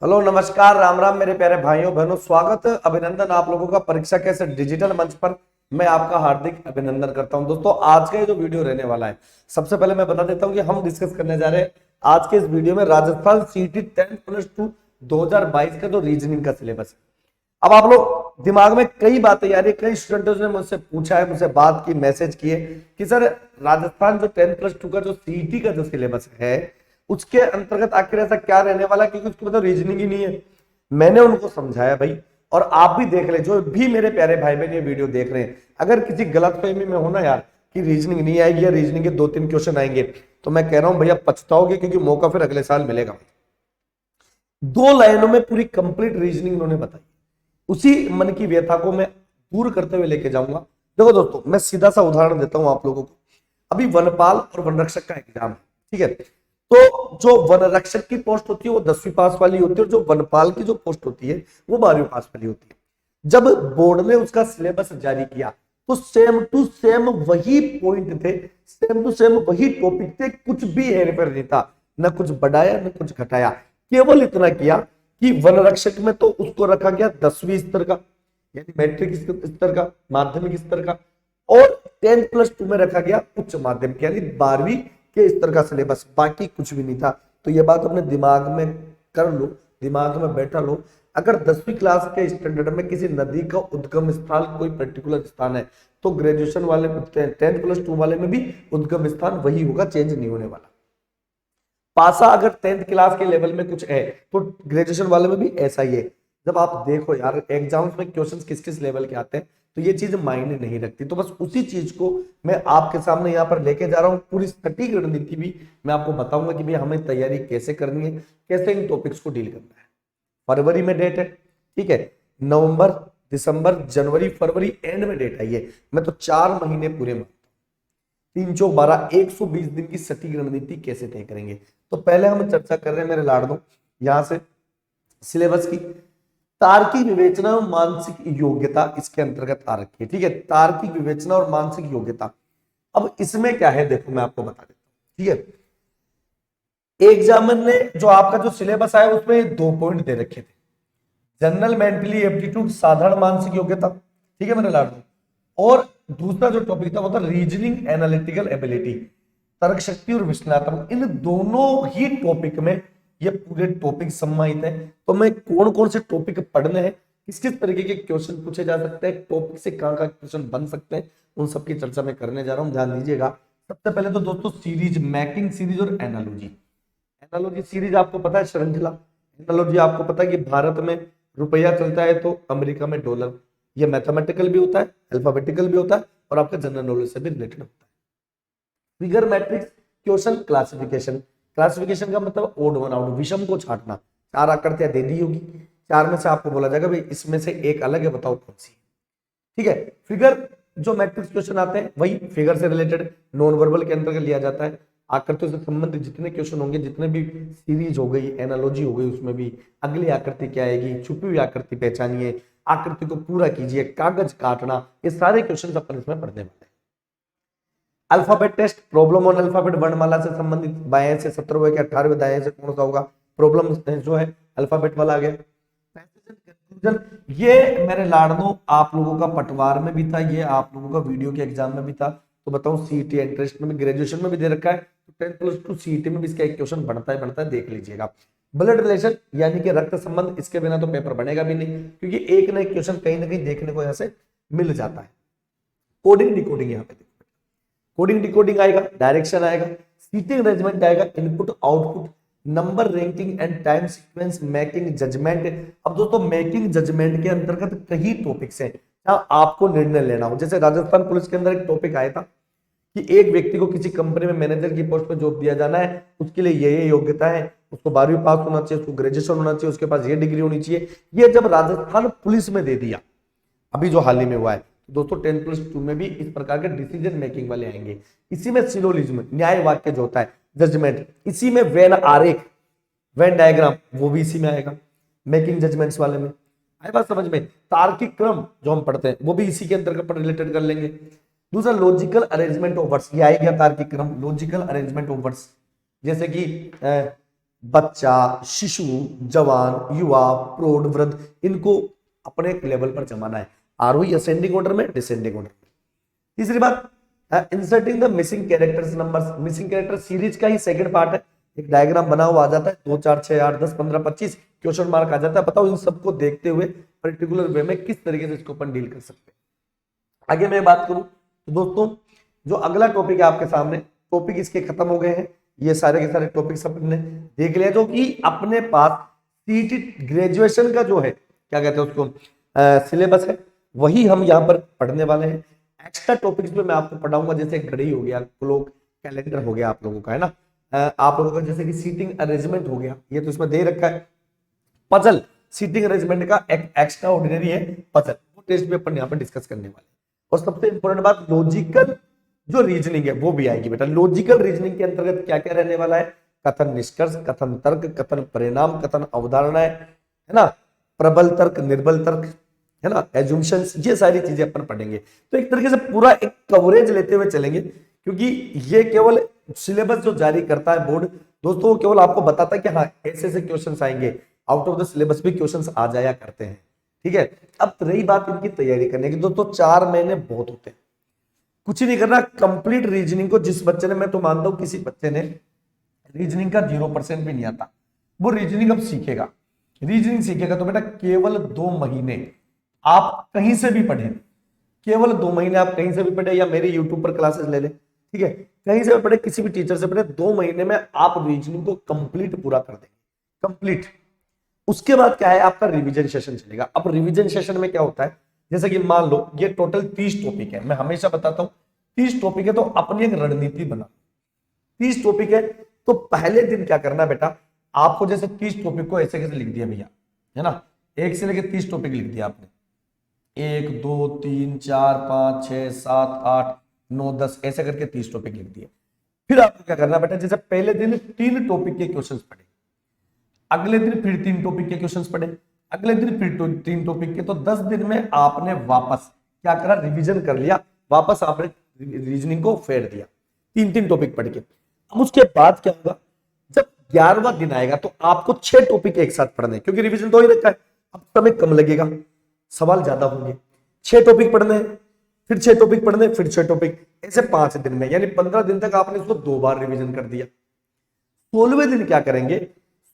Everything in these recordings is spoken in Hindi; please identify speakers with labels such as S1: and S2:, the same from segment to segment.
S1: हेलो नमस्कार राम राम मेरे प्यारे भाइयों बहनों, स्वागत अभिनंदन आप लोगों का परीक्षा कैसे डिजिटल मंच पर। मैं आपका हार्दिक अभिनंदन करता हूं। दोस्तों आज का ये जो वीडियो रहने वाला है, सबसे पहले मैं बता देता हूं कि हम डिस्कस करने जा रहे हैं आज के इस वीडियो में राजस्थान सीटी 10+2 2022 का जो रीजनिंग का सिलेबस है। अब आप लोग दिमाग में कई बातें आ रही है, कई स्टूडेंट्स ने मुझसे पूछा है, मुझसे बात की, मैसेज किए कि सर राजस्थान जो 10+2 का जो सीटी का जो सिलेबस है उसके अंतर्गत आखिर ऐसा क्या रहने वाला है, क्योंकि उसके मतलब रीजनिंग ही नहीं है। मैंने उनको समझाया भाई, और आप भी देख ले, जो भी मेरे प्यारे भाई बहन ये वीडियो देख रहे हैं, अगर किसी गलतफहमी में हो ना यार कि रीजनिंग नहीं आएगी या रीजनिंग के 2-3 क्वेश्चन आएंगे, तो मैं कह रहा हूं भैया पछताओगे, क्योंकि मौका फिर अगले साल मिलेगा। 2 लाइनों में पूरी कंप्लीट रीजनिंग उन्होंने बताई, उसी मन की व्यथा को मैं दूर करते हुए लेके जाऊंगा। देखो दोस्तों, मैं सीधा सा उदाहरण देता हूं आप लोगों को। अभी वनपाल और वनरक्षक का एग्जाम है, ठीक है। तो जो वनरक्षक की पोस्ट होती है वो 10वीं पास वाली होती है, और जो वनपाल की जो पोस्ट होती है वो 12वीं पास वाली होती है। जब बोर्ड ने उसका सिलेबस जारी किया तो सेम टू सेम वही पॉइंट थे, सेम टू सेम वही टॉपिक थे, कुछ भी हेरफेर नहीं था, न कुछ बढ़ाया न कुछ घटाया। केवल इतना किया कि वनरक्षक में तो उसको रखा गया 10वीं स्तर का, यानी मैट्रिक स्तर का, माध्यमिक स्तर का, और 10+2 में रखा गया उच्च माध्यमिक यानी 12वीं के स्तर का सिलेबस, बाकी कुछ भी नहीं था। तो ये बात अपने दिमाग में कर लो, दिमाग में बैठा लो। अगर 10वीं क्लास के स्टैंडर्ड में किसी नदी का उद्गम स्थान कोई पर्टिकुलर स्थान है, तो ग्रेजुएशन वाले 10+2 वाले में भी उद्गम स्थान वही होगा, चेंज नहीं होने वाला। पासा अगर 10th क्लास के लेवल में कुछ है तो ग्रेजुएशन वाले में भी ऐसा ही है। जब आप देखो यार एग्जाम्स में क्वेश्चंस किस किस लेवल के आते हैं, तो ये चीज मायने नहीं रखती। तो बस उसी चीज को मैं आपके सामने यहाँ पर लेके जा रहा हूँ। पूरी सटीक रणनीति भी मैं आपको बताऊंगा कि भाई हमें तैयारी कैसे करनी है, कैसे इन टॉपिक्स को डील करना है। फरवरी में डेट है, ठीक है। नवंबर, दिसंबर, जनवरी, फरवरी एंड में डेट आई है। मैं तो 4 महीने पूरे में 3 चौक 12 120 दिन की सटीक रणनीति कैसे तय करेंगे। तो पहले हम चर्चा कर रहे हैं मेरे लाडों यहां से सिलेबस की। तार्किक विवेचना और मानसिक योग्यता इसके अंतर्गत आ रखी है, ठीक है। तार्किक विवेचना और मानसिक योग्यता। अब इसमें क्या है देखो, मैं आपको बता देता हूं, ठीक है। एग्जामिनर ने जो आपका जो सिलेबस आया उसमें 2 पॉइंट दे रखे थे, जनरल मेंटली एप्टीट्यूड, साधारण मानसिक योग्यता, ठीक है मेरे लाडो। और दूसरा जो टॉपिक था वो था रीजनिंग एनालिटिकल एबिलिटी, तर्क शक्ति और विश्लेषणात्मक। इन दोनों ही टॉपिक में ये पूरे टॉपिक सम्मानित है। तो मैं कौन कौन से टॉपिक पढ़ने हैं, किस किस तरीके के क्वेश्चन पूछे जा सकते हैं, टॉपिक से कहां कहां क्वेश्चन बन सकते हैं, उन सबकी चर्चा मैं करने जा रहा हूं, ध्यान दीजिएगा। सबसे पहले तो दोस्तों सीरीज, मैकिंग सीरीज और एनालॉजी। एनालॉजी सीरीज आपको पता है, श्रृंखला। एनालॉजी आपको पता है कि भारत में रुपया चलता है तो अमेरिका में डॉलर। ये मैथमेटिकल भी होता है, अल्फाबेटिकल भी होता है, और आपका जनरल नॉलेज से भी रिलेटेड होता है। Figure matrix, question classification. Classification का मतलब ओड वन आउट, विषम को छांटना। 4 आकृतियां दे दी होगी, 4 में से आपको बोला जाएगा भाई इसमें से एक अलग है, बताओ कौन सी, ठीक है। फिगर जो मैट्रिक्स क्वेश्चन आते हैं वही फिगर से रिलेटेड नॉन वर्बल के अंतर्गत लिया जाता है। आकृतियों से संबंधित जितने क्वेश्चन होंगे, जितने भी सीरीज हो गई, एनालॉजी हो गई, उसमें भी अगली आकृति क्या आएगी, छुपी हुई आकृति पहचानिए, आकृति को पूरा कीजिए, कागज काटना, ये सारे क्वेश्चन अपन इसमें पढ़ने वाले हैं। Alphabet test, problem on alphabet, वर्णमाला से संबंधित, बाएं से 17वें के 18वें, दाएं से कौन सा होगा, प्रॉब्लम जो है अल्फाबेट वाला आ गया। कंक्लूजन, ये मेरे लाडनों आप लोगों का पटवार में भी था, ये आप लोगों का वीडियो के एग्जाम में भी था। तो बताऊं सीईटी एंट्रेंस में भी, ग्रेजुएशन में भी दे रखा है, तो 10+2 सीईटी में भी इसका एक क्वेश्चन बनता है, देख लीजिएगा। ब्लड रिलेशन यानी कि रक्त संबंध, इसके बिना तो पेपर बनेगा भी नहीं, क्योंकि एक ना एक क्वेश्चन कहीं ना कहीं देखने को यहां से मिल जाता है। कोडिंग डिकोडिंग, यहाँ पे कोडिंग डिकोडिंग आएगा, डायरेक्शन आएगा, सीटिंग अरेंजमेंट आएगा, input output, number ranking and time sequence, making judgement. अब दोस्तों मेकिंग जजमेंट के अंतर्गत कई टॉपिक्स हैं जहां आपको निर्णय लेना हो। जैसे राजस्थान पुलिस के अंदर एक टॉपिक आया था कि एक व्यक्ति को किसी कंपनी में मैनेजर की पोस्ट पर जॉब दिया जाना है, उसके लिए ये योग्यता है, उसको 12वीं पास होना चाहिए, उसको ग्रेजुएशन होना चाहिए, उसके पास ये डिग्री होनी चाहिए। ये जब राजस्थान पुलिस में दे दिया, अभी जो हाल ही में हुआ है, दोस्तों 10+2 में भी इस प्रकार के डिसीजन मेकिंग वाले आएंगे। इसी में सिलोजिज्म, न्याय वाक्य जो होता है, जजमेंट, इसी में वेन आरेख, वेन डायग्राम, वो भी इसी में आएगा, मेकिंग जजमेंट्स वाले में। आए बात समझ में। तार्किक क्रम जो हम पढ़ते हैं वो भी इसी के अंतर्गत रिलेटेड कर लेंगे। दूसरा लॉजिकल अरेंजमेंट ऑफ वर्ड्स, ये आएगा तार्किक क्रम, लॉजिकल अरेंजमेंट ऑफ वर्ड्स, जैसे कि बच्चा, शिशु, जवान, युवा, प्रौढ़, वृद्ध, इनको अपने एक लेवल पर जमाना है। आरोही असेंडिंग ऑर्डर में, डिसेंडिंग ऑर्डर में। तीसरी बात, inserting the missing characters numbers. Missing character series का ही सेकंड पार्ट है। एक डायग्राम बना हुआ आ जाता है, 2 4 6 8 10 15 25 क्वेश्चन मार्क आ जाता है। बताओ इन सबको देखते हुए पर्टिकुलर वे में किस तरीके से इसको अपन डील कर सकते हैं। आगे मैं बात करूं तो दोस्तों, जो अगला टॉपिक है आपके सामने, टॉपिक इसके खत्म हो गए हैं। ये सारे के सारे टॉपिक्स अपने देख लिया, जो कि अपने पास सीटी ग्रेजुएशन का जो है, क्या कहते हैं उसको, सिलेबस है, वही हम यहाँ पर पढ़ने वाले हैं। एक्स्ट्रा टॉपिक्स में मैं आपको पढ़ाऊंगा, जैसे घड़ी हो गया, क्लॉक, कैलेंडर हो गया आप लोगों का, है ना। आप लोगों का जैसे कि सीटिंग अरेंजमेंट हो गया, ये तो इसमें दे रखा है। पजल, सीटिंग अरेंजमेंट का एक एक्स्ट्रा ऑर्डिनरी है पजल, वो टेस्ट भी अपन यहाँ पर डिस्कस करने वाले। और सबसे इंपॉर्टेंट बात, लॉजिकल जो रीजनिंग है वो भी आएगी बेटा। लॉजिकल रीजनिंग के अंतर्गत क्या क्या रहने वाला है, कथन निष्कर्ष, कथन तर्क, कथन परिणाम, कथन अवधारणाएं, है ना, प्रबल तर्क, निर्बल तर्क, है ना, एजुम्पशंस, ये सारी चीजें अपन पढ़ेंगे। तो एक तरीके से पूरा एक कवरेज लेते हुए चलेंगे, क्योंकि ये केवल सिलेबस जो जारी करता है बोर्ड दोस्तों, केवल आपको बताता है कि हाँ ऐसे ऐसे क्वेश्चंस आएंगे, आउट ऑफ द सिलेबस भी क्वेश्चंस आ जाया करते हैं। ठीक है, अब रही बात इनकी तैयारी करने की, दोस्तों 4 महीने बहुत होते हैं, कुछ ही नहीं करना। कंप्लीट रीजनिंग को जिस बच्चे ने, मैं तो मानता हूं किसी बच्चे ने रीजनिंग का 0% भी नहीं आता, वो रीजनिंग अब सीखेगा। रीजनिंग सीखेगा तो बेटा केवल 2 महीने आप कहीं से भी पढ़े, केवल 2 महीने आप कहीं से भी पढ़े, या मेरे यूट्यूब पर क्लासेस ले ले, ठीक है, कहीं से भी पढ़े, किसी भी टीचर से पढ़े, 2 महीने में आप रीजनिंग को कंप्लीट पूरा कर देंगे, कंप्लीट। उसके बाद क्या है, आपका रिवीजन सेशन चलेगा। अब रिवीजन सेशन में क्या होता है, जैसे कि मान लो ये टोटल 30 टॉपिक है, मैं हमेशा बताता हूं 30 टॉपिक है, तो अपनी एक रणनीति बना। 30 टॉपिक है तो पहले दिन क्या करना है बेटा, आपको जैसे 30 टॉपिक को ऐसे कैसे लिख दिया भैया, है ना, 1 से लेकर 30 टॉपिक लिख दिया आपने, 1 2 3 4 5 6 7 8 9 10 ऐसे करके 30 टॉपिक लिख दिए। फिर आपको क्या करना बेटा, जैसे पहले दिन 3 टॉपिक के क्वेश्चंस पढ़े, अगले दिन फिर 3 टॉपिक के क्वेश्चंस पढ़े, अगले दिन फिर 3 टॉपिक के, तो 10 दिन में आपने वापस क्या करा, रिवीजन कर लिया, वापस आपने रीजनिंग को फेर दिया 3 टॉपिक पढ़ के। अब उसके बाद क्या होगा, जब 11वां दिन आएगा तो आपको 6 टॉपिक एक साथ पढ़ने, क्योंकि रिवीजन तो ही रखा है, अब समय कम लगेगा, सवाल ज्यादा होंगे। 6 टॉपिक पढ़ने, फिर 6 टॉपिक पढ़ने, फिर 6 टॉपिक, ऐसे 5 दिन में, यानी 15 दिन तक आपने इसको 2 बार रिवीजन कर दिया। 16वें दिन क्या करेंगे,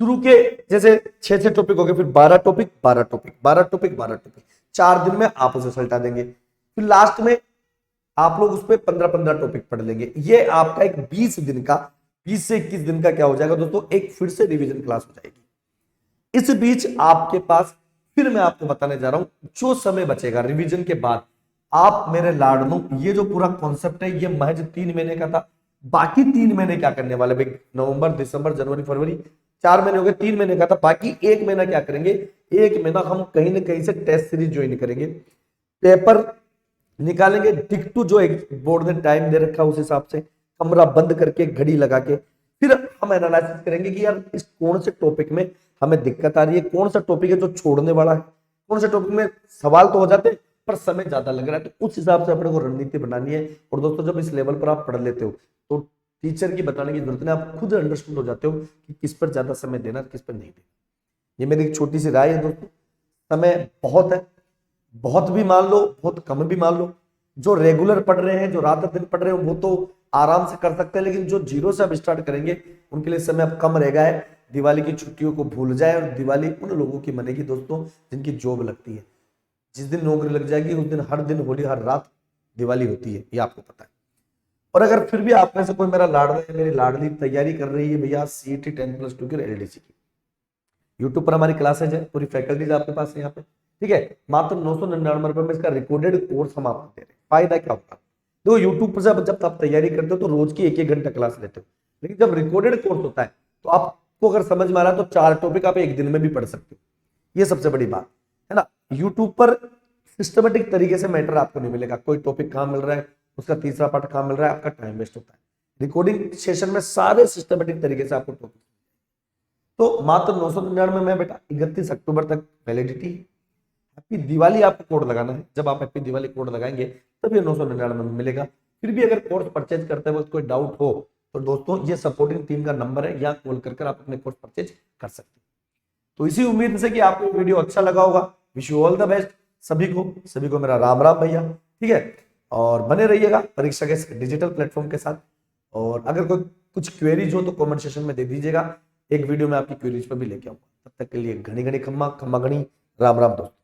S1: शुरू के जैसे 6 टॉपिक हो गए, फिर 12 टॉपिक 12 टॉपिक 12 टॉपिक 12 टॉपिक, 4 दिन में आप उसे सल्टा देंगे। फिर लास्ट में आप लोग उस पर 15 टॉपिक पढ़ लेंगे। ये आपका एक 20 दिन का, 20 से 21 दिन का क्या हो जाएगा दोस्तों, एक फिर से रिवीजन क्लास हो जाएगी। इस बीच आपके पास, फिर मैं आपको बताने जा रहा हूं, जो समय बचेगा रिवीजन के बाद, आप मेरे लाडनों, ये जो पूरा कॉन्सेप्ट है ये महज 3 महीने का था। बाकी 3 महीने क्या करने वाले भाई, नवंबर दिसंबर जनवरी फरवरी, 4 महीने हो गए, 3 महीने का था, बाकी 1 महीना क्या करेंगे, 1 महीना हम कहीं ना कहीं से टेस्ट सीरीज ज्वाइन करेंगे, पेपर निकालेंगे, टिक टू जो एक बोर्ड ने टाइम दे रखा उस हिसाब से, कमरा बंद करके घड़ी लगा के, फिर हम एनालिसिस करेंगे कि यार इस कौन से टॉपिक में हमें दिक्कत आ रही है, कौन सा टॉपिक है जो छोड़ने वाला है, कौन से टॉपिक में सवाल तो हो जाते हैं पर समय ज्यादा लग रहा है, तो उस हिसाब से अपने को रणनीति बनानी है। और दोस्तों जब इस लेवल पर आप पढ़ लेते हो तो टीचर की बताने की जरूरत नहीं, आप खुद अंडरस्टैंड हो जाते हो कि किस पर ज्यादा समय देना, किस पर नहीं देना। ये मेरी एक छोटी सी राय है दोस्तों। समय बहुत है, बहुत भी मान लो, बहुत कम भी मान लो। जो रेगुलर पढ़ रहे हैं, जो रात दिन पढ़ रहे हैं, वो तो आराम से कर सकते हैं, लेकिन जो जीरो से अब स्टार्ट करेंगे उनके लिए समय अब कम रहेगा है। दिवाली की छुट्टियों को भूल जाए, और दिवाली उन लोगों की मनेगी दोस्तों जिनकी जॉब लगती है। जिस दिन नौकरी लग जाएगी उस दिन हर दिन होली, हर रात दिवाली होती है, ये आपको पता है। और अगर फिर भी आप में से कोई मेरा लाडला है, मेरी लाडली तैयारी कर रही है भैया सीईटी 10+2 की और एलडीसी की, यूट्यूब पर हमारी क्लासेज है, पूरी फैकल्टीज आपके पास है यहाँ पे, ठीक है। मात्र 999 रुपए में इसका रिकॉर्डेड कोर्स हम आपको दे रहे हैं। फायदा क्या होगा, देखो यूट्यूब पर जब आप तैयारी करते हो तो रोज की 1-1 घंटा क्लास लेते हो, लेकिन जब रिकॉर्डेड कोर्स होता है तो आपको अगर समझ में आ रहा है तो 4 टॉपिक आप एक दिन में भी पढ़ सकते हो। ये सबसे बड़ी बात है ना। यूट्यूब पर सिस्टमेटिक तरीके से मैटर आपको नहीं मिलेगा, कोई टॉपिक कहाँ मिल रहा है, उसका तीसरा पार्ट कहाँ मिल रहा है, आपका टाइम वेस्ट होता है। रिकॉर्डिंग सेशन में सारे सिस्टमेटिक तरीके से आपको टॉपिक, तो मात्र 999 में बेटा 31 अक्टूबर तक वैलिडिटी। हैप्पी दिवाली आपको कोड लगाना है, जब आप हैप्पी दिवाली कोड लगाएंगे तब ये 999 में मिलेगा। फिर भी अगर कोर्स परचेज करते वक्त कोई डाउट हो तो दोस्तों ये सपोर्टिंग टीम का नंबर है, यहाँ कॉल कर आप अपने कोर्स परचेज कर सकते हैं। तो इसी उम्मीद से कि आपको वीडियो अच्छा लगा होगा। Wish you all the best सभी को मेरा राम राम भैया, ठीक है। और बने रहिएगा परीक्षा के डिजिटल प्लेटफॉर्म के साथ। और अगर कोई कुछ क्वेरीज हो तो कमेंट सेक्शन में दे दीजिएगा, एक वीडियो में आपकी क्वेरीज पर भी लेके आऊंगा। तब तक के लिए घनी घनी खम्मा खम्मा घनी राम राम दोस्तों।